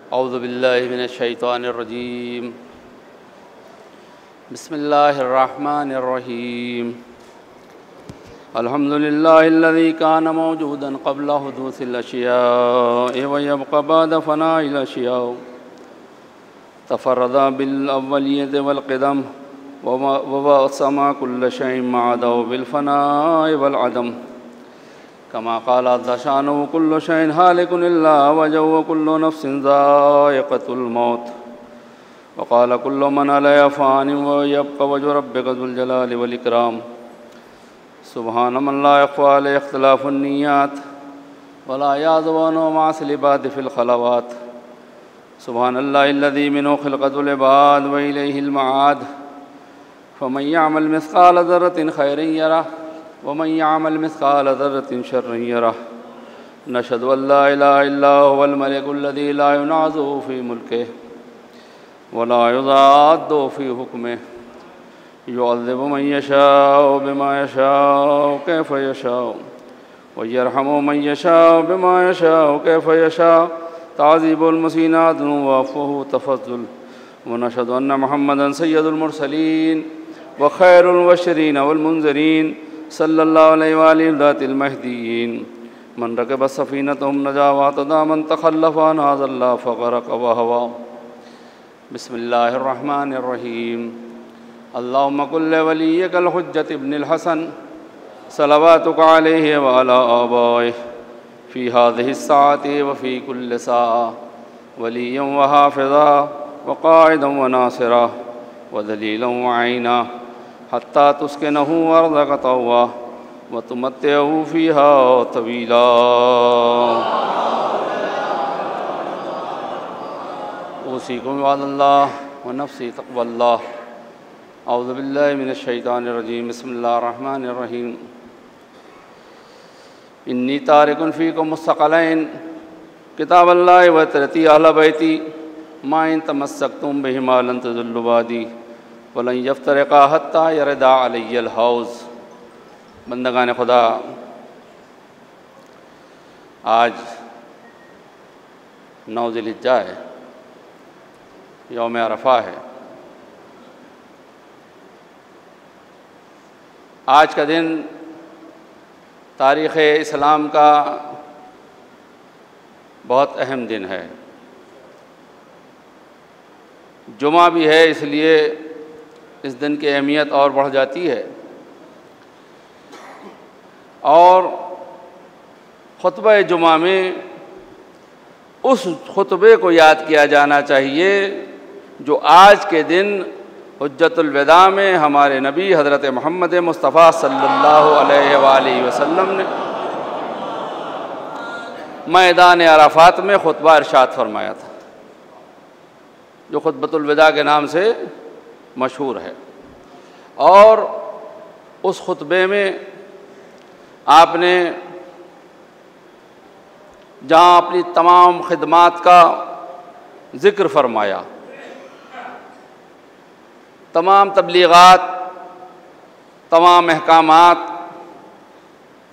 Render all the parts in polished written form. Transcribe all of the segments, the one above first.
औज़ु बिल्लाहि मिनश्शैतानिर्रजीम। बिस्मिल्लाहिर्रहमानिर्रहीम। अल्हम्दुलिल्लाहिल्लज़ी कान मौजूदन क़ब्ल हुदूसिल अशियाइ व यब्क़ा बअद फ़नाइल अशियाइ तफ़र्रदा बिल अव्वलिय्यति वल क़िदम व वसमा कुल्ल शैइन मअदौ बिल फ़नाइ वल अदम कमा क़ाल अज़्ज़ शानुहु कुल्लु शैइन हालिकुन इल्ला वजहु व कुल्लु नफ्सिन ज़ाइक़तुल मौत व क़ाल कुल्लु मन अलैहा फ़ानिन व यब्क़ा वजहु रब्बिका ज़ुल जलालि वल इकराम। सुब्हान मन ला यख़्फ़ा अलैहि इख़्तिलाफ़ुन निय्यात व ला याज़ुबु अन्हु मअसिल इबाद फ़िल ख़लवात। सुब्हानल्लाहिल्लज़ी मिन्हु ख़िल्क़तुल इबाद व इलैहिल मआद। फ़मन यअमल मिस्क़ाल ज़र्रतिन ख़ैरन यरह व मन यअमल मिस्क़ाल ज़र्रतिन शर्रन यरह। नशहदु अल्ला इलाहा इल्ला हुवल मलिकुल्लज़ी ला युनाज़अु फ़ी मुल्किहि व ला युज़ाद्दु फ़ी हुक्मिहि युअज़्ज़िबु मन यशाअु बिमा यशाअु कैफ़ यशाअु व यरहमु मन यशाअु बिमा यशाअु कैफ़ यशाअु। ताज़ीबुल मुहसिनात व अफ़्वुहु तफ़ज़्ज़ुल व नशहदु अन्न मुहम्मदन सय्यदुल मुरसलीन व खैरुल मुबश्शिरीन वल मुनज़िरीन सल्लल्लाहु अलैहि व आलिहि ज़ातिल महदीयीन। मन रकिब सफ़ीनतहुम नजा व अतदा मन तख़ल्लफ़ अन्हा ज़ल्ला फ़ग़रक़ व हवा। बिस्मिल्लाहिर्रहमानिर्रहीम। अल्लाहुम्मा कुल्लि वलिय्यिकल हुज्जत इब्निल हसन सलवातुका अलैहि व अला आबाइहि फ़ी हाज़िहि स्साअति व फ़ी कुल्लि साअ वलिय्यन व हाफ़िज़ा व क़ाइदन व नासिरा व दलीलन व ऐना हत्ता तुस्किनहु अर्ज़क तौआ व तुमत्तिअहु फ़ीहा तवीला। औसीकुम बिअल्लाह व नफ़्सी तक़वल्लाह। औज़ु बिल्लाहि मिनश्शैतानिर्रजीम। बिस्मिल्लाहिर रहमानिर रहीम। इन्नी तारिकुन फ़ीकुम मुस्तक़लैन किताबल्लाहि व तरती अहल बैती मा इन तमस्सकतुम बिहिमा लन तज़िल्लु बादी व लन यफ़्तरिक़ा हत्ता यरदा अलैयल हौज़। बंदगान खुदा, आज 9 ज़िलहिज्जा है, यौम अरफ़ा है। आज का दिन तारीख़ इस्लाम का बहुत अहम दिन है। जुमा भी है, इसलिए इस दिन की अहमियत और बढ़ जाती है। और ख़ुतबा जुमा में उस खुतबे को याद किया जाना चाहिए जो आज के दिन हुज्जतुल विदा में हमारे नबी हज़रत मोहम्मद मुस्तफ़ा सल्लल्लाहु अलैहि वसल्लम ने मैदान अराफ़ात में खुतबा इरशाद फरमाया था, जो खुतबतुल विदा के नाम से मशहूर है। और उस खुतबे में आपने जहाँ अपनी तमाम खिदमात का ज़िक्र फरमाया, तमाम तबलीगात, तमाम अहकामात,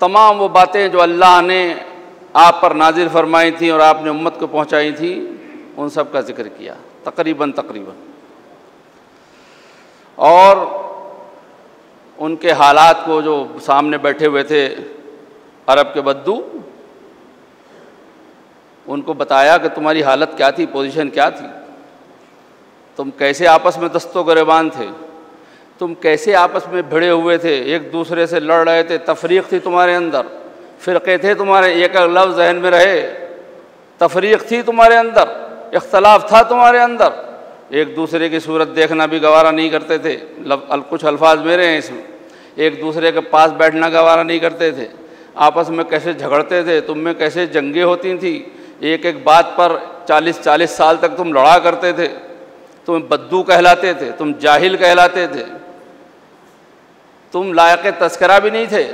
तमाम वो बातें जो अल्लाह ने आप पर नाजिल फरमाई थी और आपने उम्मत को पहुँचाई थी, उन सब का ज़िक्र किया तकरीबन। और उनके हालात को, जो सामने बैठे हुए थे अरब के बद्दू, उनको बताया कि तुम्हारी हालत क्या थी, पोजीशन क्या थी, तुम कैसे आपस में दस्तो गिरेबान थे, तुम कैसे आपस में भिड़े हुए थे, एक दूसरे से लड़ रहे थे, तफरीक़ थी तुम्हारे अंदर, फ़िरक़े थे तुम्हारे, एक लफ्ज़ ज़हन में रहे, तफरीक़ थी तुम्हारे अंदर, इख्तलाफ था तुम्हारे अंदर, एक दूसरे की सूरत देखना भी गवारा नहीं करते थे। कुछ अल्फाज मेरे हैं इसमें, एक दूसरे के पास बैठना गवारा नहीं करते थे, आपस में कैसे झगड़ते थे, तुम में कैसे जंगें होती थी, एक एक बात पर 40-40 साल तक तुम लड़ा करते थे, तुम बद्दू कहलाते थे, तुम जाहिल कहलाते थे, तुम लायक तस्करा भी नहीं थे,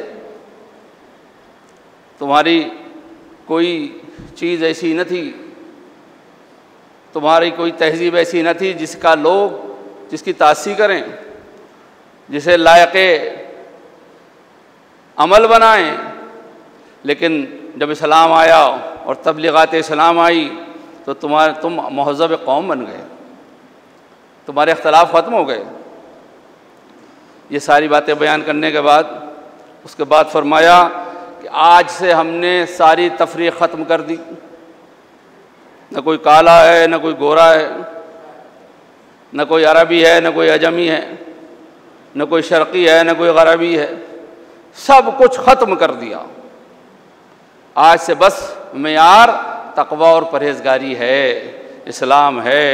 तुम्हारी कोई चीज़ ऐसी न थी, तुम्हारी कोई तहजीब ऐसी न थी जिसका लोग, जिसकी तासी करें, जिसे लायक अमल बनाएं। लेकिन जब इस्लाम आया और तबलीगात इस्लाम आई तो तुम महज़ब कौम बन गए, तुम्हारे इख्तलाफ ख़त्म हो गए। ये सारी बातें बयान करने के बाद उसके बाद फरमाया कि आज से हमने सारी तफरीक़ ख़त्म कर दी, न कोई काला है, न कोई गोरा है, न कोई अरबी है, न कोई अजमी है, न कोई शर्क़ी है, न कोई गरबी है, सब कुछ ख़त्म कर दिया। आज से बस मेयार तक़वा और परहेज़गारी है, इस्लाम है,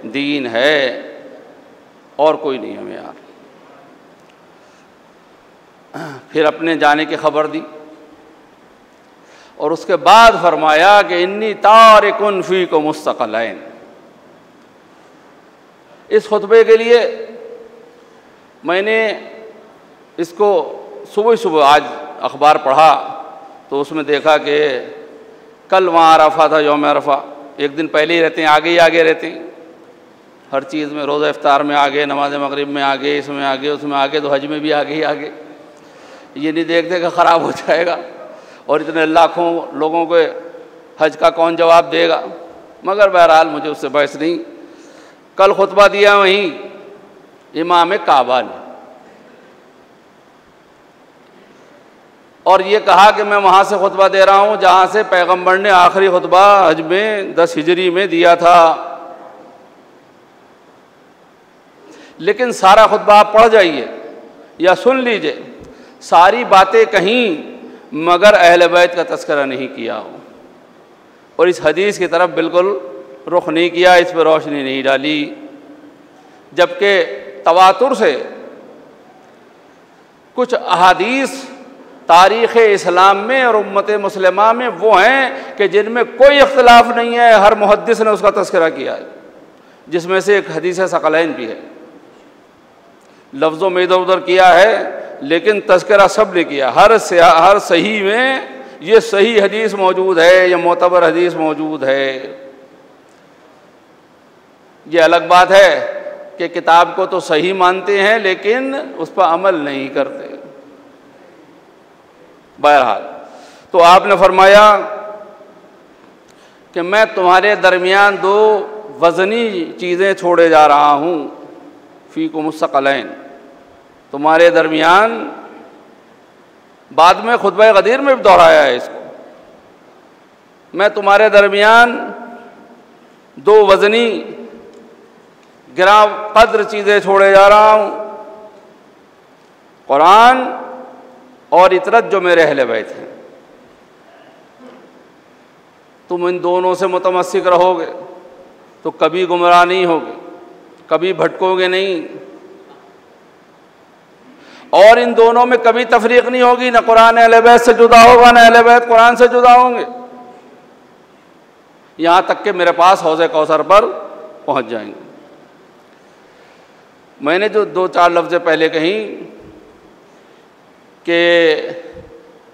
दीन है, और कोई नहीं है मेयार। फिर अपने जाने की खबर दी और उसके बाद फरमाया कि इन्नी तारिकुन फ़ीकुम मुस्तक़लैन। इस खुतबे के लिए मैंने इसको सुबह सुबह आज अखबार पढ़ा तो उसमें देखा कि कल वहाँ अरफा था, यौम अरफा, एक दिन पहले ही रहते हैं, आगे ही आगे रहते हैं हर चीज़ में। रोज़ा इफ्तार में आगे, नमाज मगरिब में आगे, इसमें आगे, उसमें आगे, तो हज में भी आगे ही आगे। ये नहीं देखते कि ख़राब हो जाएगा और इतने लाखों लोगों को हज का कौन जवाब देगा। मगर बहरहाल मुझे उससे बहस नहीं। कल खुतबा दिया वहीं इमाम काबा ने और ये कहा कि मैं वहाँ से खुतबा दे रहा हूँ जहाँ से पैगम्बर ने आखिरी खुतबा हज में 10 हिजरी में दिया था। लेकिन सारा खुतबा आप पढ़ जाइए या सुन लीजिए, सारी बातें कहीं मगर अहले बैत का तज़किरा नहीं किया हो और इस हदीस की तरफ बिल्कुल रुख नहीं किया, इस पर रोशनी नहीं डाली। जबकि तवातुर से कुछ अहादीस तारीख़ इस्लाम में और उम्मत मुस्लिमा में वो हैं कि जिनमें कोई इख्तिलाफ नहीं है, हर मुहद्दिस ने उसका तज़किरा किया है, जिसमें से एक हदीस सकलैन भी है। लफ्ज़ों में इधर उधर किया है लेकिन तज़किरा सब ने किया। हर सही में ये सही हदीस मौजूद है, ये मोतबर हदीस मौजूद है। ये अलग बात है कि किताब को तो सही मानते हैं लेकिन उस पर अमल नहीं करते। बहरहाल तो आपने फरमाया कि मैं तुम्हारे दरमियान 2 वज़नी चीज़ें छोड़े जा रहा हूँ, फ़ीकुम मुस्तक़लैन, तुम्हारे दरमियान। बाद में खुतबा गदीर में भी दोहराया है इसको। मैं तुम्हारे दरमियान 2 वज़नी गिरा कद्र चीज़ें छोड़े जा रहा हूँ, कुरान और इतरत जो मेरे अहले बैत हैं। तुम इन दोनों से मुतमस्सिक रहोगे तो कभी गुमराह नहीं होगे, कभी भटकोगे नहीं, और इन दोनों में कभी तफरीक नहीं होगी। न कुरान अहले बैत से जुदा होगा, न अहले बैत कुरान से जुदा होंगे, यहाँ तक कि मेरे पास हौज़े कौसर पर पहुँच जाएंगे। मैंने जो 2-4 लफ्ज़ पहले कहीं कि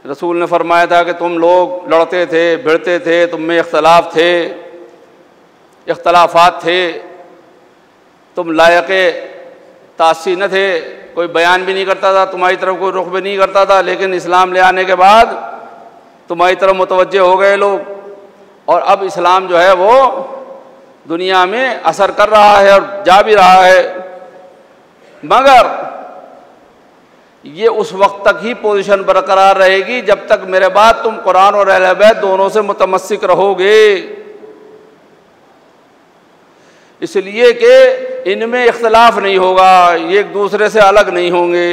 रसूल ने फरमाया था कि तुम लोग लड़ते थे, भिड़ते थे, तुम में इख्तलाफ थे, इख्तलाफात थे, तुम लायक़े तासी न थे, कोई बयान भी नहीं करता था, तुम्हारी तरफ कोई रुख भी नहीं करता था। लेकिन इस्लाम ले आने के बाद तुम्हारी तरफ मुतवज्जे हो गए लोग और अब इस्लाम जो है वो दुनिया में असर कर रहा है और जा भी रहा है। मगर ये उस वक्त तक ही पोजीशन बरकरार रहेगी जब तक मेरे बाद तुम कुरान और अहले बैत दोनों से मुतमस्सिक रहोगे। इसलिए कि इनमें इख्तलाफ नहीं होगा, ये एक दूसरे से अलग नहीं होंगे,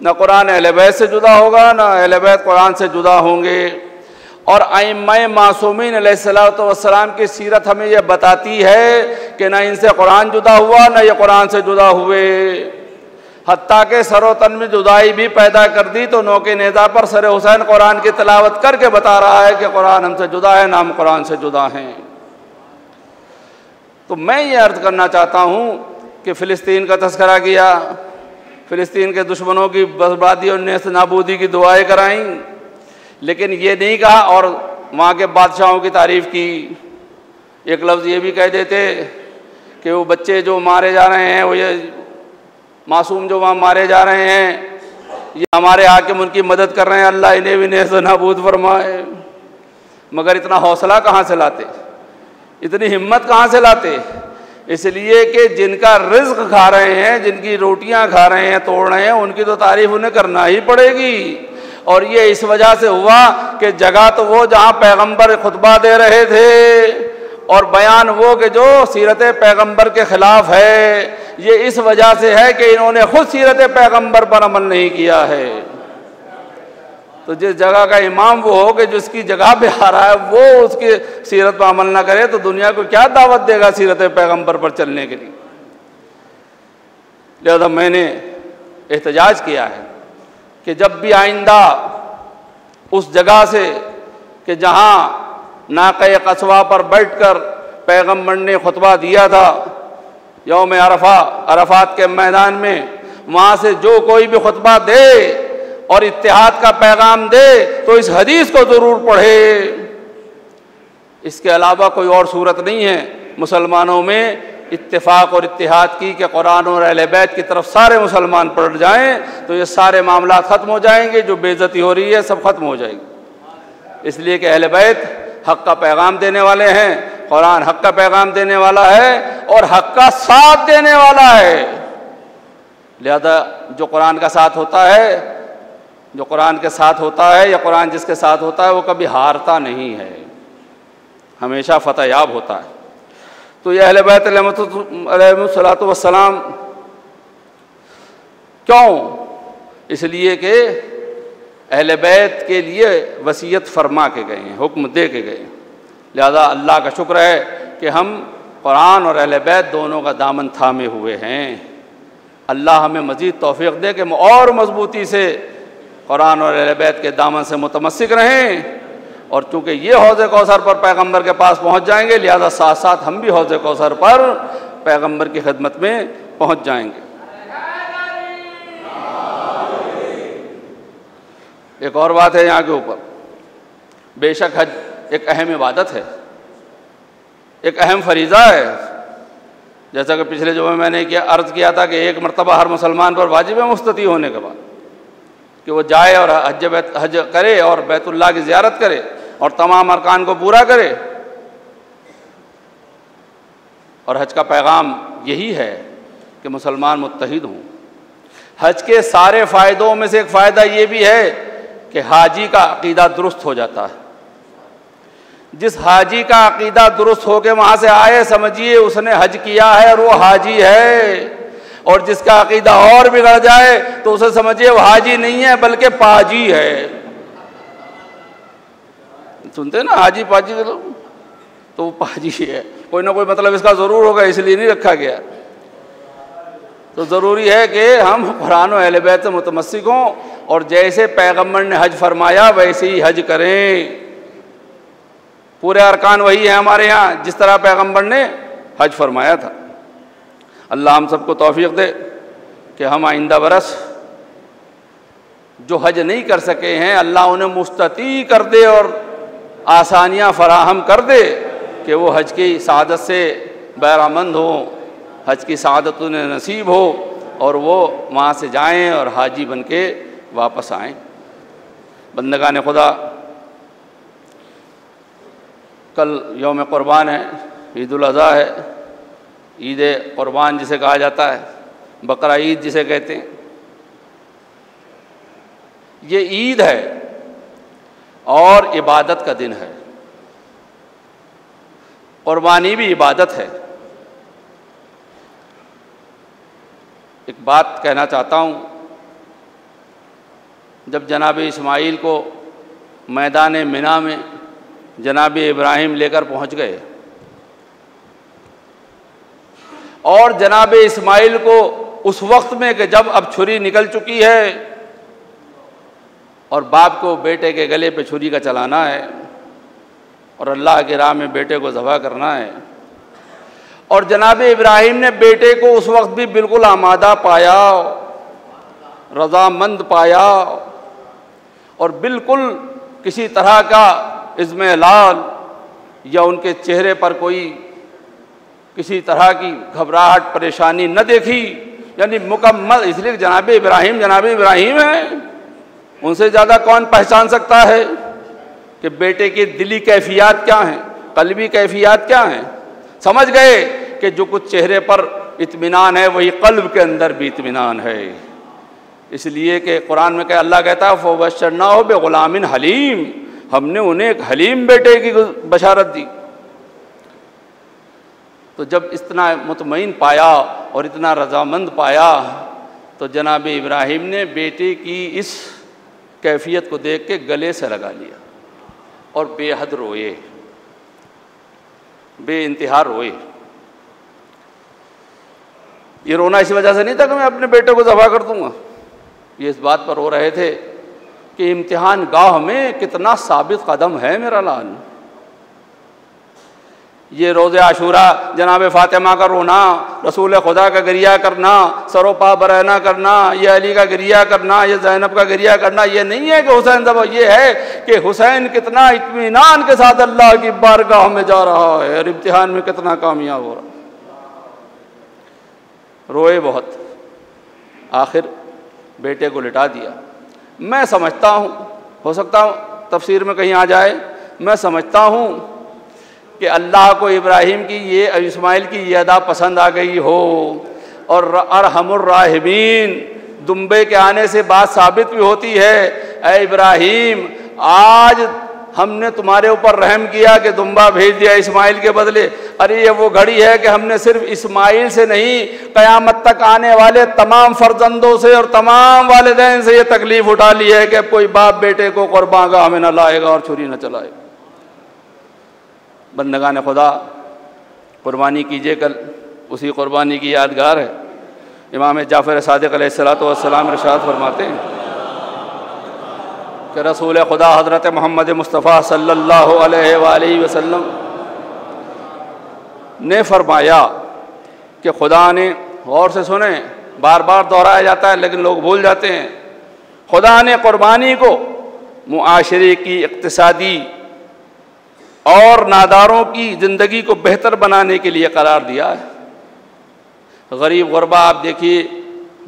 न कुरान अहले बैत से जुदा होगा, न अहले बैत कुरान से जुदा होंगे। और अइम्मा मासूमीन अलैहिस्सलातु वस्सलाम की सीरत हमें यह बताती है कि न इनसे कुरान जुदा हुआ, न ये कुरान से जुदा हुए। हत्ता के सरो तन में जुदाई भी पैदा कर दी तो नौके नेज़ा पर सर हुसैन कुरान की तिलावत करके बता रहा है कि कुरान हमसे जुदा है, नाम कुरान से जुदा हैं। तो मैं ये अर्ज़ करना चाहता हूँ कि फ़िलिस्तीन का तज़किरा किया, फ़िलिस्तीन के दुश्मनों की बर्बादी और नेस्त नाबूदी की दुआएं कराईं, लेकिन ये नहीं कहा और वहाँ के बादशाहों की तारीफ़ की। एक लफ्ज़ ये भी कह देते कि वो बच्चे जो मारे जा रहे हैं, वो ये मासूम जो वहाँ मारे जा रहे हैं, ये हमारे हाकिम उनकी मदद कर रहे हैं, अल्लाह इन्हें भी नेस्त नाबूद फरमाए। मगर इतना हौसला कहाँ से लाते इतनी हिम्मत कहाँ से लाते? इसलिए कि जिनका रिज्क खा रहे हैं, जिनकी रोटियां खा रहे हैं, तोड़ रहे हैं, उनकी तो तारीफ उन्हें करना ही पड़ेगी। और ये इस वजह से हुआ कि जगह तो वो जहाँ पैगंबर खुतबा दे रहे थे और बयान वो कि जो सीरत पैगंबर के खिलाफ है। ये इस वजह से है कि इन्होंने खुद सीरत पैगंबर पर अमल नहीं किया है। तो जिस जगह का इमाम वो हो कि जिसकी जगह पे आ रहा है वो उसकी सीरत पर अमल ना करे, तो दुनिया को क्या दावत देगा सीरत पैगंबर पर चलने के लिए? लिहाजा मैंने एहतजाज किया है कि जब भी आइंदा उस जगह से कि जहाँ नाक़े क़सवा पर बैठकर पैगंबर ने खुतबा दिया था यौम अरफात के मैदान में, वहाँ से जो कोई भी खुतबा दे और इत्तेहाद का पैगाम दे तो इस हदीस को ज़रूर पढ़े। इसके अलावा कोई और सूरत नहीं है मुसलमानों में इत्तेफाक और इत्तेहाद की कि कुरान और अहले बैत की तरफ सारे मुसलमान पलट जाएं तो ये सारे मामला ख़त्म हो जाएंगे, जो बेइज्जती हो रही है सब ख़त्म हो जाएगी। इसलिए कि अहले बैत हक़ का पैगाम देने वाले हैं, कुरान हक़ का पैगाम देने वाला है और हक़ का साथ देने वाला है। लिहाजा जो कुरान का साथ होता है, जो कुरान के साथ होता है या कुरान जिसके साथ होता है वो कभी हारता नहीं है, हमेशा फतह याब होता है। तो ये अहले बैत अलैहिमुस्सलातु वस्सलाम क्यों? इसलिए कि अहले बैत के लिए वसीयत फरमा के गए हैं, हुक्म दे के गए हैं। लिहाजा अल्लाह का शुक्र है कि हम कुरान और अहले बैत दोनों का दामन थामे हुए हैं। अल्लाह हमें मज़ीद तौफ़ीक़ दे कि हम और मजबूती से कुरान और अहले बैत के दामन से मुतमस्सिक रहें। और चूँकि ये हौज़ कौसर पर पैगंबर के पास पहुँच जाएंगे, लिहाजा साथ साथ हम भी हौज़ कौसर पर पैगंबर की खिदमत में पहुँच जाएंगे। एक और बात है यहाँ के ऊपर, बेशक हज एक अहम इबादत है, एक अहम फरीज़ा है। जैसा कि पिछले जुमे मैंने अर्ज़ किया था कि एक मरतबा हर मुसलमान पर वाजिब है मुस्तती होने के बाद कि वो जाए और हज करे और बैतुल्लाह की ज़ियारत करे और तमाम अरकान को पूरा करे। और हज का पैगाम यही है कि मुसलमान मुत्तहिद हों। हज के सारे फ़ायदों में से एक फ़ायदा ये भी है कि हाजी का अक़ीदा दुरुस्त हो जाता है। जिस हाजी का अक़ीदा दुरुस्त हो के वहाँ से आए, समझिए उसने हज किया है और वो हाजी है। और जिसका अक़ीदा और बिगड़ जाए तो उसे समझिए वो हाजी नहीं है बल्कि पाजी है। सुनते ना हाजी पाजी के लोग, तो वो पाजी है। कोई ना कोई मतलब इसका ज़रूर होगा, इसलिए नहीं रखा गया। तो ज़रूरी है कि हम कुरान और अहले बैत से मुतमस्सिक हों और जैसे पैगंबर ने हज फरमाया वैसे ही हज करें। पूरे अरकान वही है हमारे यहाँ जिस तरह पैगंबर ने हज फरमाया था। अल्लाह हम सबको तौफ़ीक़ दे कि हम आइंदा बरस जो हज नहीं कर सके हैं, अल्लाह उन्हें मुस्तती कर दे और आसानियाँ फराहम कर दे कि वो हज की सआदत से बहरामंद हो, हज की सआदत उन्हें नसीब हो और वो वहाँ से जाएं और हाजी बन के वापस आएँ। बंदगान खुदा, कल यौम क़ुरबान है, ईद उल अज़हा है, ईद क़ुरबान जिसे कहा जाता है, बकरा ईद जिसे कहते हैं। ये ईद है और इबादत का दिन है। क़ुरबानी भी इबादत है। एक बात कहना चाहता हूँ, जब जनाब इस्माइल को मैदान मिना में जनाब इब्राहिम लेकर पहुँच गए और जनाब इस्माइल को उस वक्त में कि जब अब छुरी निकल चुकी है और बाप को बेटे के गले पे छुरी का चलाना है और अल्लाह की राह में बेटे को ज़बह करना है, और जनाब इब्राहिम ने बेटे को उस वक्त भी बिल्कुल आमादा पाया, रज़ामंद पाया और बिल्कुल किसी तरह का इज़्मेलाल या उनके चेहरे पर कोई किसी तरह की घबराहट परेशानी न देखी, यानी मुकम्मल। इसलिए जनाब इब्राहिम है, उनसे ज़्यादा कौन पहचान सकता है कि बेटे की दिली कैफियत क्या हैं, क़ल्बी कैफियत क्या हैं, समझ गए कि जो कुछ चेहरे पर इत्मीनान है वही क़ल्ब के अंदर भी इत्मीनान है। इसलिए कि कुरान में क्या अल्लाह कहता है, फ़बश्शरनाहु बिग़ुलामिन हलीम, हमने उन्हें एक हलीम बेटे की बशारत दी। तो जब इतना मुतमईन पाया और इतना रज़ामंद पाया तो जनाब इब्राहिम ने बेटे की इस कैफियत को देख के गले से लगा लिया और बेहद रोए, बेइंतहा रोए। ये रोना इस वजह से नहीं था कि मैं अपने बेटे को ज़बह कर दूंगा, ये इस बात पर रो रहे थे कि इम्तिहान गाह में कितना साबित कदम है मेरा लाल। ये रोज़े आशूरा जनाब फ़ातिमा का रोना, रसूल खुदा का गरिया करना, सरोपा बरहना करना, ये अली का गरिया करना, ये ज़ैनब का गरिया करना, ये नहीं है कि हुसैन ज़बह, ये है कि हुसैन कितना इत्मीनान के साथ अल्लाह की बारगाह में जा रहा है और इम्तिहान में कितना कामयाब हो रहा है। रोए बहुत, आखिर बेटे को लिटा दिया। मैं समझता हूँ, हो सकता हूँ तफसीर में कहीं आ जाए, मैं समझता हूँ कि अल्लाह को इब्राहिम की ये, इस्माइल की ये अदा पसंद आ गई हो और अरहमुर राहिमीन दुम्बे के आने से बात साबित भी होती है। ऐ इब्राहिम, आज हमने तुम्हारे ऊपर रहम किया कि दुम्बा भेज दिया इस्माइल के बदले। अरे ये वो घड़ी है कि हमने सिर्फ इस्माइल से नहीं, क़यामत तक आने वाले तमाम फर्जंदों से और तमाम वालिदैन से ये तकलीफ उठा ली है कि अब कोई बाप बेटे को कुर्बानगाह में न लाएगा और छुरी न चलाएगा। बंदगान खुदा, कुर्बानी कीजिए, कल उसी कुर्बानी की यादगार है। इमाम जाफ़र सादिक़ अलैहिस्सलातु वस्सलाम इरशाद फरमाते हैं कि रसूल खुदा हज़रत मोहम्मद मुस्तफ़ा सल्लल्लाहु अलैहि वसल्लम ने फरमाया कि खुदा ने, गौर से सुने, बार बार दोहराया जाता है लेकिन लोग भूल जाते हैं, खुदा ने कुर्बानी को मुआशरे की, इक़्तिसादी और नादारों की ज़िंदगी को बेहतर बनाने के लिए करार दिया है। गरीब गुरबा आप देखिए,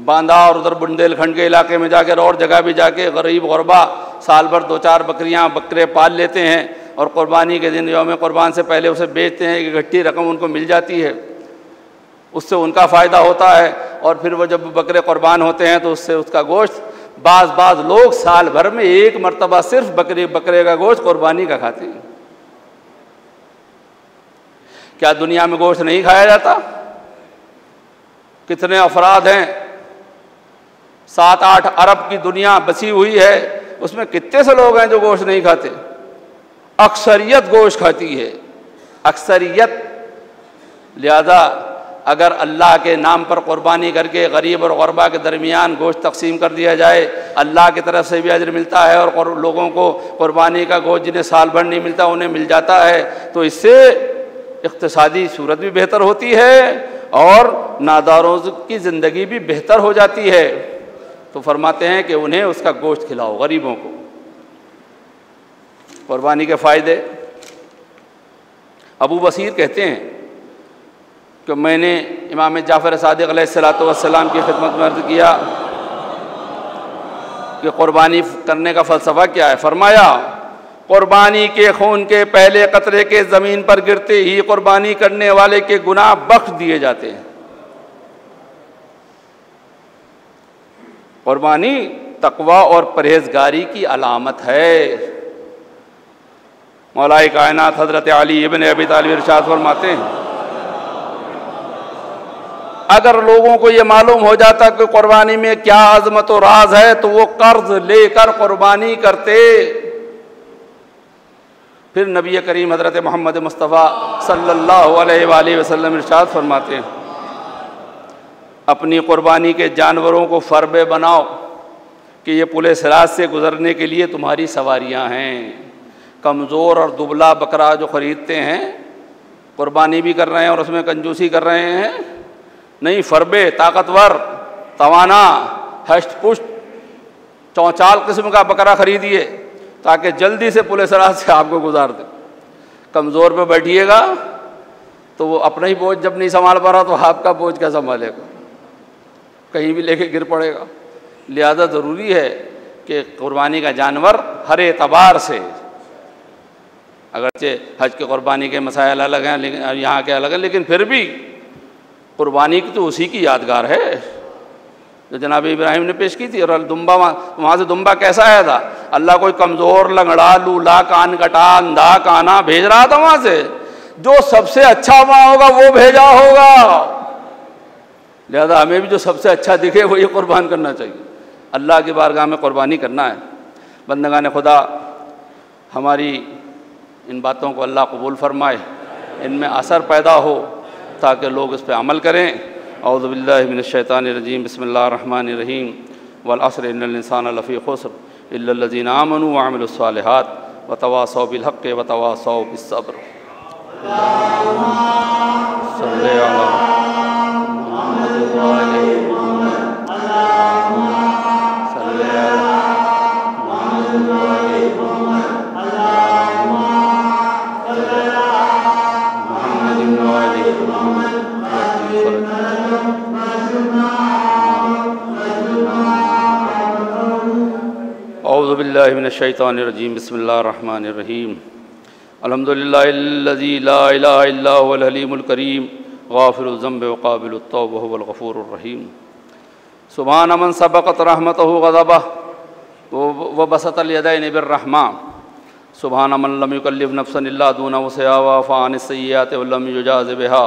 बांदा और उधर बुंदेलखंड के इलाके में जाकर और जगह भी जाके गरीब गुरबा साल भर 2-4 बकरियां बकरे पाल लेते हैं और कुर्बानी के दिन यौम कुर्बान से पहले उसे बेचते हैं, एक इकट्ठी रकम उनको मिल जाती है, उससे उनका फ़ायदा होता है। और फिर वो जब बकरे कुर्बान होते हैं तो उससे उसका गोश्त, बाज़ लोग साल भर में एक मरतबा सिर्फ बकरे का गोश्त कुर्बानी का खाते हैं। क्या दुनिया में गोश्त नहीं खाया जाता? कितने अफराद हैं, 7-8 अरब की दुनिया बसी हुई है, उसमें कितने से लोग हैं जो गोश्त नहीं खाते? अक्सरियत गोश्त खाती है, अक्सरियत। लिहाजा अगर अल्लाह के नाम पर कुर्बानी करके गरीब और गुरबा के दरमियान गोश्त तकसीम कर दिया जाए, अल्लाह की तरफ से भी अजर मिलता है और लोगों को कुर्बानी का गोश्त जिन्हें साल भर नहीं मिलता उन्हें मिल जाता है, तो इससे इक़्तिसादी सूरत भी बेहतर होती है और नादारों की ज़िंदगी भी बेहतर हो जाती है। तो फरमाते हैं कि उन्हें उसका गोश्त खिलाओ गरीबों को। कुर्बानी के फ़ायदे, अबू बसीर कहते हैं कि मैंने इमाम जाफ़र सादिक़ अलैहिस्सलातु वस्सलाम की खिदमत में अर्ज़ किया कि कुर्बानी करने का फ़लसफ़ा क्या है। फरमाया, कुर्बानी के खून के पहले कतरे के ज़मीन पर गिरते ही कुर्बानी करने वाले के गुनाह बख्श दिए जाते हैं। कुर्बानी तकवा और परहेज़गारी की अलामत है। मौलाए कायनात हज़रत अली इब्न अबी तालिब इरशाद फरमाते हैं, अगर लोगों को ये मालूम हो जाता कि कुर्बानी में क्या अज़मत और राज है तो वो कर्ज लेकर कुर्बानी करते। फिर नबी करीम हज़रत मोहम्मद मुस्तफ़ा सल्लल्लाहु अलैहि वसल्लम इरशाद फरमाते हैं, अपनी कुर्बानी के जानवरों को फ़रबे बनाओ कि ये पुल सिरात से गुज़रने के लिए तुम्हारी सवारियां हैं। कमज़ोर और दुबला बकरा जो ख़रीदते हैं, कुर्बानी भी कर रहे हैं और उसमें कंजूसी कर रहे हैं, नहीं, फ़रबे, ताकतवर, तवाना, हष्ट पुष्ट, चौचाल किस्म का बकरा ख़रीदिए ताकि जल्दी से पुल सिरात से आपको गुजार दे। कमज़ोर पे बैठिएगा तो वो अपना ही बोझ जब नहीं संभाल पा रहा तो आपका बोझ क्या संभालेगा, कहीं भी लेके गिर पड़ेगा। लिहाजा ज़रूरी है कि कुर्बानी का जानवर हर एतबार से अगरचे हज के क़ुरबानी के मसाइल अलग हैं, लेकिन यहाँ के अलग हैं, लेकिन फिर भी क़ुरबानी की तो उसी की यादगार है जो जनाब इब्राहिम ने पेश की थी। और दुम्बा वहाँ से दुम्बा कैसा आया था? अल्लाह कोई कमज़ोर, लंगड़ा, लूला, कान कटा, अंधा, काना भेज रहा था वहाँ से। जो सबसे अच्छा वहाँ होगा वो भेजा होगा। लिहाजा हमें भी जो सबसे अच्छा दिखे वो ये क़ुरबान करना चाहिए। अल्लाह की बारगाह में क़ुरबानी करना है। बंदगान खुदा, हमारी इन बातों को अल्लाह कबूल फरमाए, इनमें असर पैदा हो ताकि लोग इस पर अमल करें। औज़ु बिल्लाहि मिनश शैतानिर रजीम, बिस्मिल्लाहिर रहमानिर रहीम। वल अस्र इन्नल इंसाना लफ़ी खुस्र इल्लल लज़ीना आमनू व अमिलुस सालिहात व तवासौ बिल हक़्क़ि व तवासौ बिस सब्र। सल्ले अला मुहम्मद व आले मुहम्मद। सल्ले अला मुहम्मद व आले मुहम्मद। औज़ु बिल्लाहि मिनश शैतानिर रजीम, बिस्मिल्लाहिर रहमानिर रहीम। अल्हम्दुलिल्लाहिल्लज़ी ला इलाहा इल्ला हुवल हलीमुल करीम गाफ़िरुज़ ज़ंबि व क़ाबिलुत तौब व हुवल गफ़ूरुर रहीम। सुब्हान मन सबक़त रहमतहु ग़ज़बहु व बसतल यदैनि बिर्रहमा। सुब्हान मन लम युकल्लिफ़ नफ़्सन इल्ला दूना वुसअहा व अफ़ा अनिस सय्यिआति व लम युजाज़ि बिहा।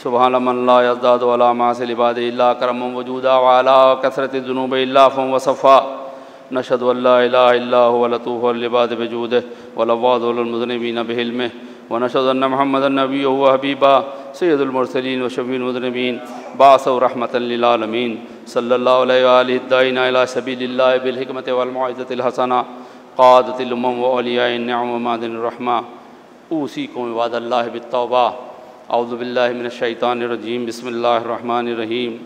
सुब्हान मन ला यज़दादु अला मासिल इबादिही इल्ला करमन व जूदा व अला कसरति ज़ुनूबि इल्ला अफ़वन व सफ़ा। नशहदु अल्ला इलाहा इल्ला हुवा लतूफ़ु लिल इबादि बिजूदिही व लव्वाज़ु लिल मुज़निबीन बिहिल्मिही व नशहदु अन्न मुहम्मदन नबिय्युहु व हबीबा सय्यदुल मुरसलीन व शफ़ीउल मुज़निबीन बाअसहु रहमतल लिल आलमीन सल्लल्लाहु अलैहि व आलिहि दाइना इला सबीलिल्लाहि बिल हिकमति वल मौइज़तिल हसना क़ादतिल उमम व औलियाइन निअम व मादिनिर रहमा। ऊसीकुम इबादल्लाहि बित्तौबा। औज़ु बिल्लाहि मिनश शैतानिर रजीम, बिस्मिल्लाहिर रहमानिर रहीम।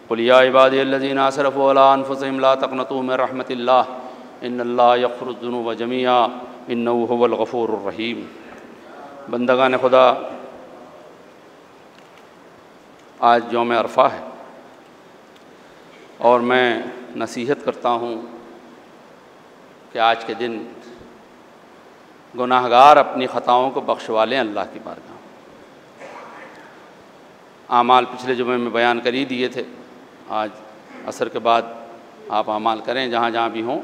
क़ुल या इबादियल्लज़ीना असरफ़ू अला अनफ़ुसिहिम ला तक़नतू मिन रहमतिल्लाह इन्नल्लाह यग़फ़िरुज़्ज़ुनूब जमीआ इन्नहु हुवल गफ़ूरुर रहीम। बंदगान खुदा, आज यौम अरफ़ा है और मैं नसीहत करता हूँ कि आज के दिन गुनाहगार अपनी ख़ताओं को बख्शवा लें अल्लाह की बारगाह। आमाल पिछले जुमे में बयान कर ही दिए थे। आज असर के बाद आप आमाल करें, जहाँ जहाँ भी हों।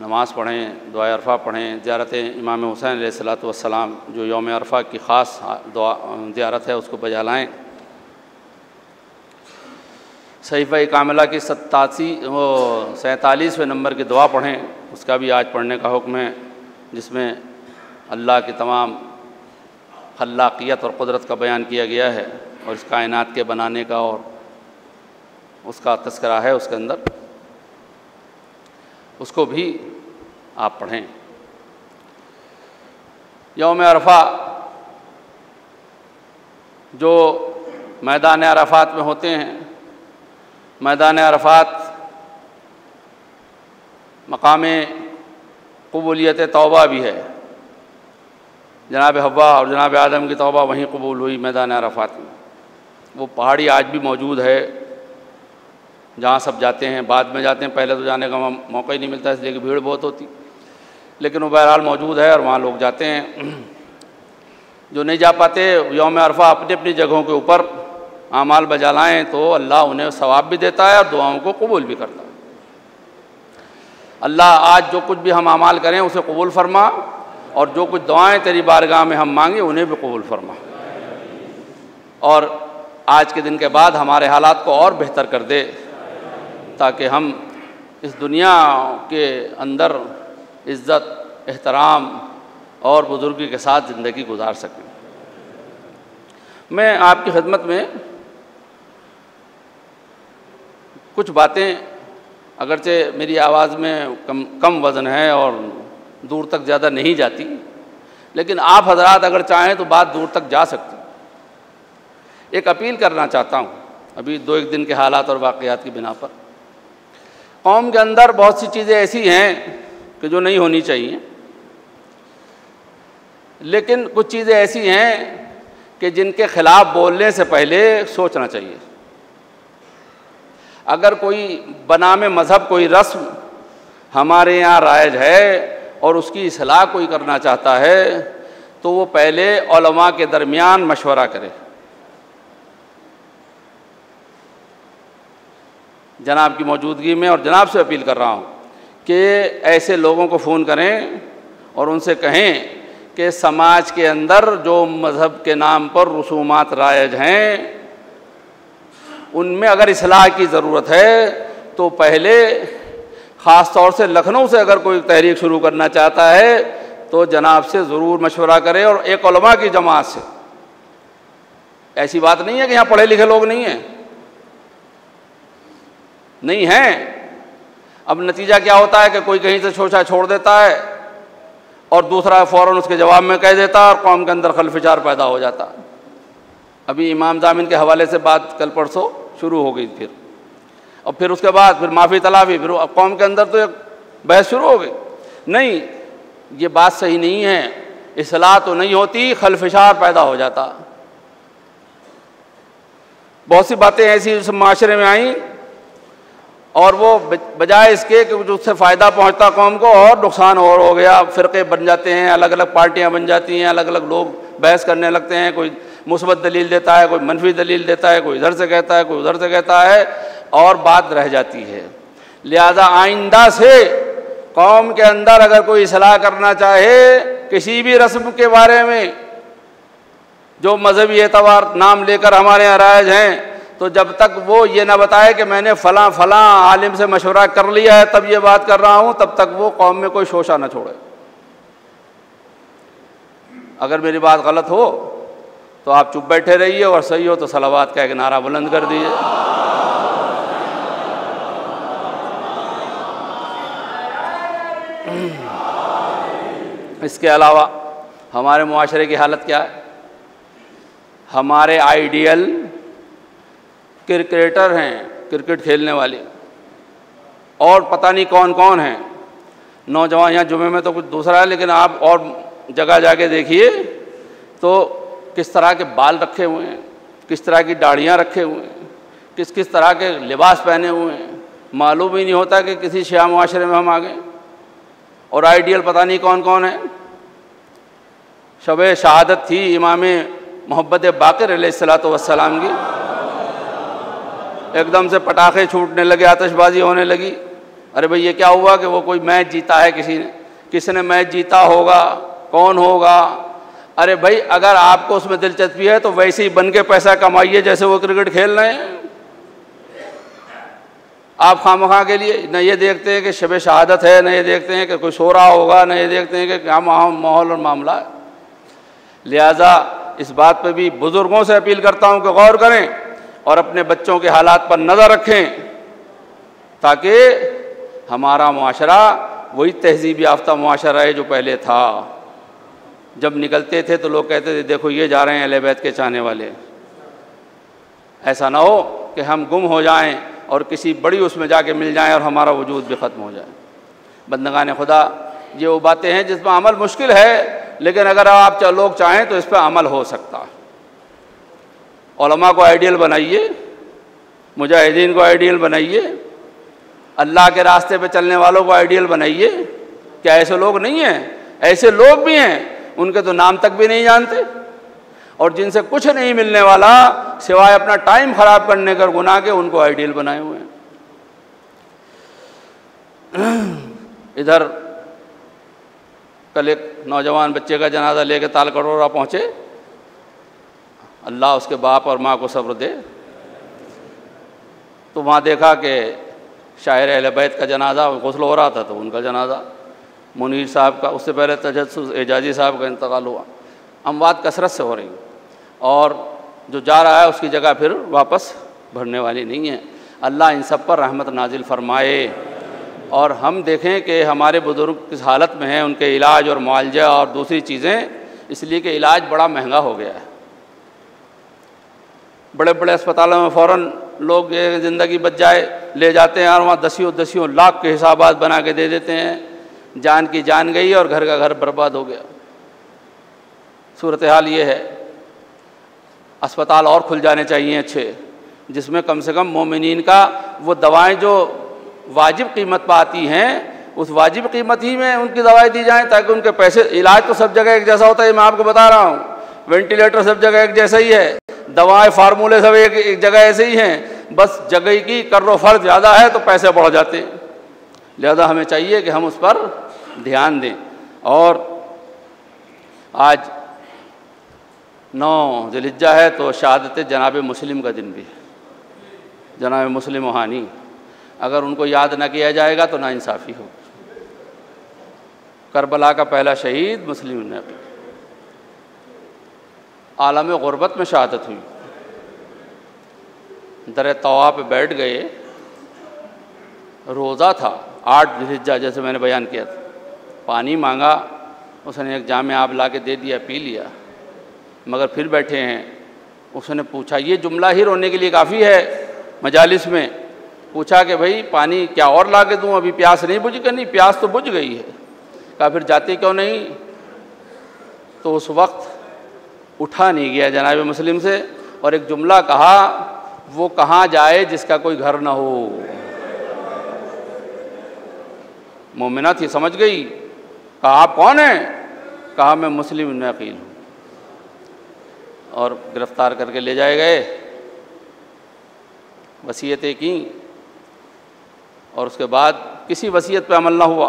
नमाज़ पढ़ें, दुआ अरफ़ा पढ़ें, ज़ियारत इमाम हुसैन अलैहिस्सलातु वस्सलाम जो यौम अरफ़ा की ख़ास दुआ ज़ियारत है उसको बजा लाएँ। सहीफ़ा कामिला की 47वें नंबर की दुआ पढ़ें, उसका भी आज पढ़ने का हुक्म है, जिसमें अल्लाह की तमाम खल्लाक़ियत और क़ुदरत का बयान किया गया है और इस कायनात के बनाने का और उसका तज़किरा है उसके अंदर। उसको भी आप पढ़ें। यौम अरफ़ा जो मैदान अरफ़ात में होते हैं, मैदान अरफ़ात मकाम क़बूलियत तौबा भी है। जनाब हव्वा और जनाब आदम की तौबा वहीं कबूल हुई मैदान अरफ़ात में। वो पहाड़ी आज भी मौजूद है जहाँ सब जाते हैं, बाद में जाते हैं, पहले तो जाने का मौका ही नहीं मिलता इसलिए कि भीड़ बहुत होती, लेकिन वो बहरहाल मौजूद है और वहाँ लोग जाते हैं। जो नहीं जा पाते यौम अरफ़ा अपनी अपनी जगहों के ऊपर आमाल बजा लाएँ तो अल्लाह उन्हें सवाब भी देता है और दुआओं को कबूल भी करता है। अल्लाह आज जो कुछ भी हम आमाल करें उसे कबूल फरमा और जो कुछ दुआएं तेरी बारगाह में हम मांगे उन्हें भी कबूल फरमा और आज के दिन के बाद हमारे हालात को और बेहतर कर दे ताकि हम इस दुनिया के अंदर इज़्ज़त, एहतराम और बुज़ुर्गी के साथ ज़िंदगी गुजार सकें। मैं आपकी खिदमत में कुछ बातें, अगरचे मेरी आवाज़ में कम वज़न है और दूर तक ज़्यादा नहीं जाती, लेकिन आप हजरात अगर चाहें तो बात दूर तक जा सकती। एक अपील करना चाहता हूँ अभी 2-1 दिन के हालात और वाक़यात की बिना पर। कौम के अंदर बहुत सी चीज़ें ऐसी हैं कि जो नहीं होनी चाहिए, लेकिन कुछ चीज़ें ऐसी हैं कि जिनके ख़िलाफ़ बोलने से पहले सोचना चाहिए। अगर कोई बनामे मज़हब कोई रस्म हमारे यहाँ राइज है और उसकी इस्लाह कोई करना चाहता है तो वो पहले उलमा के दरमियान मशवरा करे। जनाब की मौजूदगी में और जनाब से अपील कर रहा हूँ कि ऐसे लोगों को फ़ोन करें और उनसे कहें कि समाज के अंदर जो मज़हब के नाम पर रसूमात राइज हैं उनमें अगर इस्लाह की ज़रूरत है तो पहले ख़ास तौर से लखनऊ से अगर कोई तहरीक शुरू करना चाहता है तो जनाब से ज़रूर मशवरा करें और एक उलमा की जमात से। ऐसी बात नहीं है कि यहाँ पढ़े लिखे लोग नहीं हैं, नहीं हैं। अब नतीजा क्या होता है कि कोई कहीं से शोशा छोड़ देता है और दूसरा फ़ौरन उसके जवाब में कह देता है और कौम के अंदर खलफिचार पैदा हो जाता। अभी इमाम जामिन के हवाले से बात कल परसों शुरू हो गई फिर, और फिर उसके बाद फिर माफ़ी तलाफी, फिर कौम के अंदर तो एक बहस शुरू हो गई। नहीं, ये बात सही नहीं है, इस्लाह तो नहीं होती, खलफिशार पैदा हो जाता। बहुत सी बातें ऐसी इस माशरे में आई और वो बजाय इसके कि उससे फ़ायदा पहुंचता कौम को और नुकसान और हो गया। फ़िरक़े बन जाते हैं, अलग अलग पार्टियां बन जाती हैं, अलग अलग लोग बहस करने लगते हैं, कोई मुस्बत दलील देता है, कोई मनफी दलील देता है, कोई इधर से कहता है, कोई उधर से कहता है और बात रह जाती है। लिहाजा आइंदा से कौम के अंदर अगर कोई इस्लाह करना चाहे किसी भी रस्म के बारे में जो मजहबी एतबार नाम लेकर हमारे यहाँ राइज हैं, तो जब तक वो ये ना बताए कि मैंने फ़लाँ फ़लाँ आलिम से मशवरा कर लिया है तब ये बात कर रहा हूँ, तब तक वो कौम में कोई शोशा ना छोड़े। अगर मेरी बात गलत हो तो आप चुप बैठे रहिए और सही हो तो सलावत का एक नारा बुलंद कर दीजिए। इसके अलावा हमारे मुआशरे की हालत क्या है? हमारे आइडियल क्रिकेटर हैं, क्रिकेट खेलने वाले, और पता नहीं कौन कौन हैं नौजवान। यहाँ जुमे में तो कुछ दूसरा है, लेकिन आप और जगह जाके देखिए तो किस तरह के बाल रखे हुए हैं, किस तरह की दाढ़ियाँ रखे हुए हैं, किस किस तरह के लिबास पहने हुए हैं। मालूम ही नहीं होता कि किसी शिया मुआशरे में हम आ गए। और आइडियल पता नहीं कौन कौन है। शब शहादत थी इमाम मोहब्बत बाक़िर अलैहिस्सलातु वस्सलाम की, एकदम से पटाखे छूटने लगे, आतिशबाजी होने लगी। अरे भाई ये क्या हुआ कि वो कोई मैच जीता है, किसने मैच जीता होगा, कौन होगा? अरे भाई अगर आपको उसमें दिलचस्पी है तो वैसे ही बन के पैसा कमाइए जैसे वो क्रिकेट खेल रहे हैं। आप खामखा के लिए न ये देखते हैं कि शब शहादत है, न ये देखते हैं कि कोई सो रहा होगा, न ये देखते हैं कि क्या माहौल और मामला है। लिहाजा इस बात पे भी बुज़ुर्गों से अपील करता हूँ कि गौर करें और अपने बच्चों के हालात पर नज़र रखें, ताकि हमारा मुआशरा वही तहज़ीब याफ्ता मुआशरा है जो पहले था। जब निकलते थे तो लोग कहते थे देखो ये जा रहे हैं अहले बैत के चाहने वाले। ऐसा ना हो कि हम गुम हो जाएं और किसी बड़ी उसमें जाके मिल जाएं और हमारा वजूद भी ख़त्म हो जाए। बंदगान खुदा, ये वो बातें हैं जिस पर अमल मुश्किल है, लेकिन अगर आप लोग चाहें तो इस पर अमल हो सकता है। उलमा को आइडियल बनाइए, मुजाहिदीन को आइडियल बनाइए, अल्लाह के रास्ते पे चलने वालों को आइडियल बनाइए। क्या ऐसे लोग नहीं हैं? ऐसे लोग भी हैं, उनके तो नाम तक भी नहीं जानते, और जिनसे कुछ नहीं मिलने वाला सिवाय अपना टाइम ख़राब करने का गुनाह के, उनको आइडियल बनाए हुए हैं। इधर कल एक नौजवान बच्चे का जनाजा लेके तालकटोरा पहुँचे, अल्लाह उसके बाप और माँ को सब्र दे। तो वहाँ देखा कि शायर अहले बैत का जनाजा गुस्ल हो रहा था, तो उनका जनाजा मुनीर साहब का, उससे पहले तजस्सुस एजाजी साहब का इंतकाल हुआ। अमवात कसरत से हो रही और जो जा रहा है उसकी जगह फिर वापस भरने वाली नहीं है। अल्लाह इन सब पर रहमत नाजिल फरमाए। और हम देखें कि हमारे बुज़ुर्ग किस हालत में हैं, उनके इलाज और मुआवजा और दूसरी चीज़ें, इसलिए कि इलाज बड़ा महंगा हो गया है। बड़े बड़े अस्पतालों में फ़ौरन लोग ये ज़िंदगी बच जाए ले जाते हैं और वहाँ दसियों लाख के हिसाबात बना के दे देते हैं। जान की जान गई और घर का घर बर्बाद हो गया। सूरत हाल ये है। अस्पताल और खुल जाने चाहिए अच्छे, जिसमें कम से कम मोमिनीन का वो दवाएं जो वाजिब कीमत पर आती हैं उस वाजिब कीमत ही में उनकी दवाएं दी जाएं, ताकि उनके पैसे, इलाज तो सब जगह एक जैसा होता है, मैं आपको बता रहा हूँ, वेंटिलेटर सब जगह एक जैसा ही है, दवाएं फार्मूले सब एक जगह ऐसे ही हैं, बस जगह की कर्रो फर्ज ज़्यादा है तो पैसे बढ़ जाते। लिहाजा हमें चाहिए कि हम उस पर ध्यान दें। और आज 9 ज़िलहिज्जा है तो शहादत जनाब मुस्लिम का दिन भी है, जनाब मुस्लिम वहानी। अगर उनको याद न किया जाएगा तो नाइंसाफ़ी होगी। करबला का पहला शहीद मुस्लिम नबी, आलम गुरबत में शहादत हुई। दर तवा पे बैठ गए, रोज़ा था 8 ज़िलहिज्जा, जैसे मैंने बयान किया था। पानी मांगा, उसने एक जाम आप ला के दे दिया, पी लिया, मगर फिर बैठे हैं। उसने पूछा, ये जुमला ही रोने के लिए काफ़ी है मजालिस में, पूछा कि भाई पानी क्या और ला के दूँ, अभी प्यास नहीं बुझ गई? प्यास तो बुझ गई है। कहा फिर जाते क्यों नहीं? तो उस वक्त उठा नहीं गया जनाब मुस्लिम से, और एक जुमला कहा, वो कहाँ जाए जिसका कोई घर ना हो। मोमिना थी, समझ गई। कहा आप कौन हैं? कहा मैं मुस्लिम इब्न अकील हूँ। और गिरफ्तार करके ले जाए गए, वसीयतें की, और उसके बाद किसी वसीयत पे अमल ना हुआ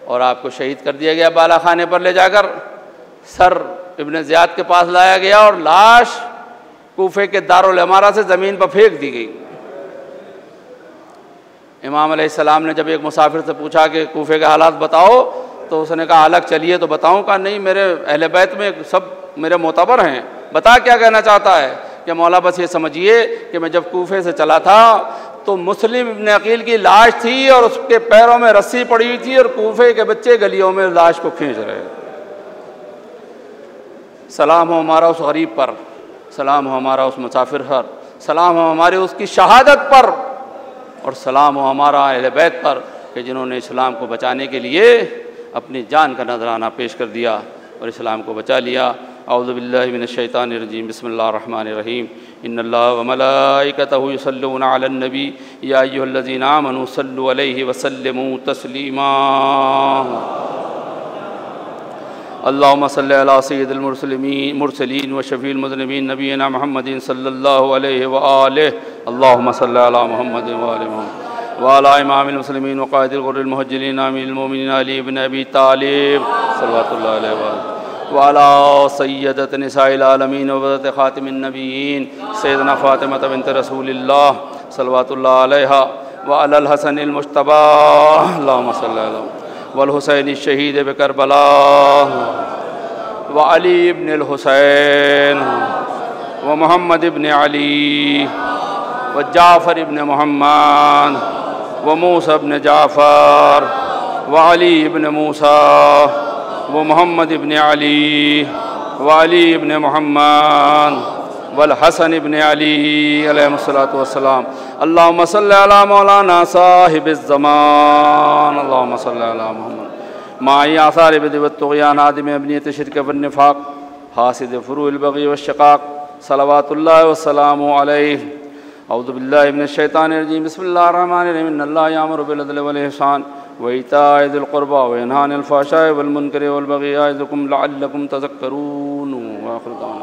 और आपको शहीद कर दिया गया। बाला खाने पर ले जाकर सर इब्न ज़ियाद के पास लाया गया और लाश कूफे के दारुल इमारा से ज़मीन पर फेंक दी गई। इमाम अलैहिस्सलाम ने जब एक मुसाफिर से पूछा कि कूफे के हालात बताओ, तो उसने कहा अलग चलिए तो बताऊं? कहा नहीं, मेरे अहले बैत में सब मेरे मोतबर हैं, बता क्या कहना चाहता है? कि मौला बस ये समझिए कि मैं जब कूफे से चला था तो मुस्लिम इब्न अकील की लाश थी और उसके पैरों में रस्सी पड़ी हुई थी और कूफे के बच्चे गलियों में लाश को खींच रहे। सलाम हो हमारा उस गरीब पर, सलाम हो हमारा उस मुसाफिर पर, सलाम हो हमारे उसकी शहादत पर, और सलाम हो हमारा अहले बैत पर कि जिन्होंने इस्लाम को बचाने के लिए अपनी जान का नजराना पेश कर दिया और इस्लाम को बचा लिया। औज़ु बिल्लाहि मिनश शैतानिर रजीम, बिस्मिल्लाहिर रहमानिर रहीम। इन्नल्लाह व मलाइकतहु युसल्लूना अलन नबी या अय्युहल्लज़ीना आमनू सल्लु अलैहि व सल्लिमू तस्लीमा। अल्लाहुम्मा सल्लि अला सय्यिदिल मुरसलीन व शफ़ीइल मुज़निबीन नबीना मुहम्मदिन सल्लल्लाहु अलैहि व आलिहि। अल्लाहुम्मा सल्लि अला मुहम्मदिन व आलि मुहम्मद व अला इमामिल मुस्लिमीन व क़ाइदिल गुर्रिल मुहज्जलिन अमीरुल मोमिनीन अली इब्न अबी तालिब सल्लल्लाहु अलैहि व अला सय्यदत निसाइल आलमीन व वज़त ख़ातिमिन नबिय्यीन सय्यदना फ़ातिमा बिन्त रसूलिल्लाह सल्लल्लाहु अलैहा व अलल हसनिल मुज्तबा अल्लाहुम्मा सल्लि अला वल हुसैन शहीद बकरबला व अली इब्न हुसैन व मोहम्मद इब्न अली व जाफ़र इब्न मोहम्मद व मूसा इब्न जाफ़र व अली इब्न मूसा व मोहम्मद इब्न अली व अली इब्न मोहम्मद वल हसन इब्न अली अलैहिस्सलातु वस्सलाम। अल्लाहुम्मा सल्लि अला मौलाना साहिबिज़ ज़मान, अल्लाहुम्मा सल्लि अला मुहम्मद माई आसार बिदअत व तुग़यान आदिम अबनियत शिरक व निफ़ाक़ हासिद फ़ुरूइल बग़ी व शिक़ाक़ सलवातुल्लाहि व सलामु अलैहि। औज़ु बिल्लाहि मिनश शैतानिर रजीम, बिस्मिल्लाहिर रहमानिर रहीम। इन्नल्लाह यामुरु बिल अदलि वल इहसान व ईताइ ज़िल क़ुरबा व यनहा अनिल फ़हशाइ वल मुनकरि वल बग़ी याइज़ुकुम लअल्लकुम तज़क्करून। व आख़िरु दाअवाना